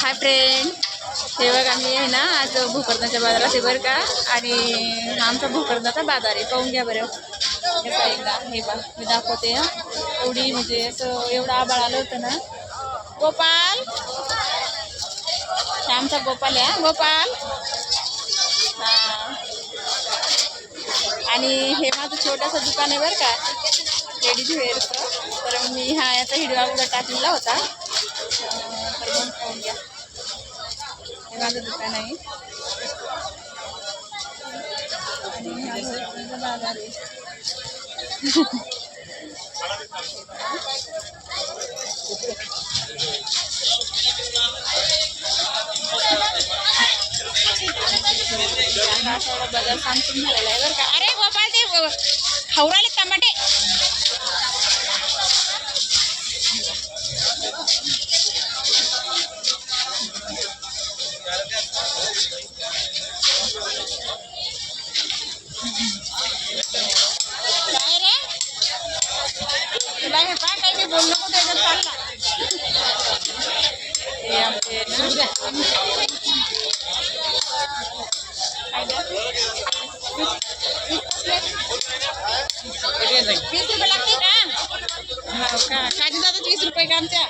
Hi friend, हे बघा मी आहे ना आज भोकरदनच्या बाजारात आहे बरं का. आणि आमचा भोकरदनचा बाजार आहे, पाहून घ्या बरं. कसा एकदा हे बघा मी दाखवते. एवढी म्हणजे असं एवढं आबाळ आलं होतं ना. गोपाल, आमचा गोपाल आहे. गोपाल हा. आणि हे माझं छोटंसं दुकान आहे बरं का, लेडीज वेअरचं. तर मी हा याचा व्हिडिओ अगोदर टाकलेला होता. तर मग पाहून घ्या, हे माझं दुकान आहे. आणि हा भोकरदनचा बाजार आहे. बाजार संपून झालेला आहे बरं का. अरे गोपाल, ते खाऊ राहिले टमाटे. काय रे तुला हे काय काही बोल नको त्याच्यात चालला. हे आमचे ना 20 रुपये लागते का? हो का, काजू दादा 20 रुपये का आमच्या?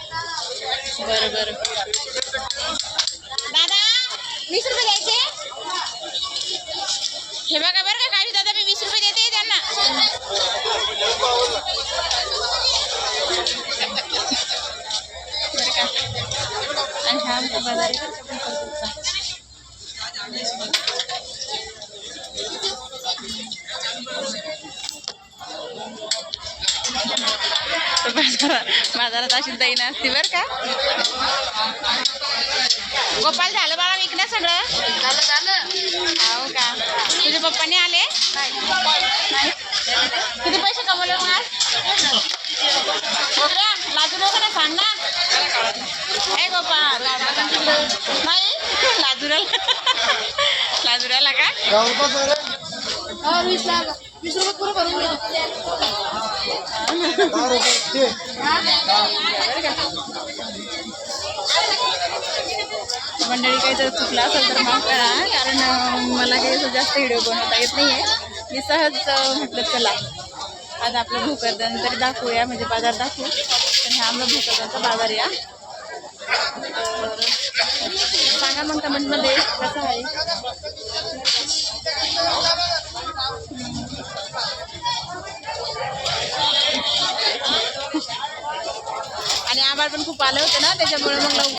बरं बरं दादा, 20 रुपये द्यायचे. हे बघा बरं का, काजू दादा मी 20 रुपये देते त्यांना. बरं का. आणि हा आमचा बाजार आहे बाजारात अशी दही नसते बरं का. गोपाल, झालं बाळा विकणं सगळं? हो का. तुझ्या पप्पाने आले नाही? किती पैसे कमवले मग आज? गोप्या, लाजू नको ना, सांग ना. हे गोपाल नाही, लाजुराला का? 20 रुपये पुरं भरून मंडळी. काही जर चुकला असेल तर माफ करा, कारण मला काही असं जास्त व्हिडिओ बनवता येत नाही आहे. मी सहज म्हटलं चला आज आपलं भोकरदन तरी दाखवूया, म्हणजे बाजार दाखवू. तर हा आपला भोकरदनचा बाजार या. तर सांगा मग कमेंटमध्ये कसं आहे. आणि आभाळ पण खूप आलं होतं ना, त्याच्यामुळे मग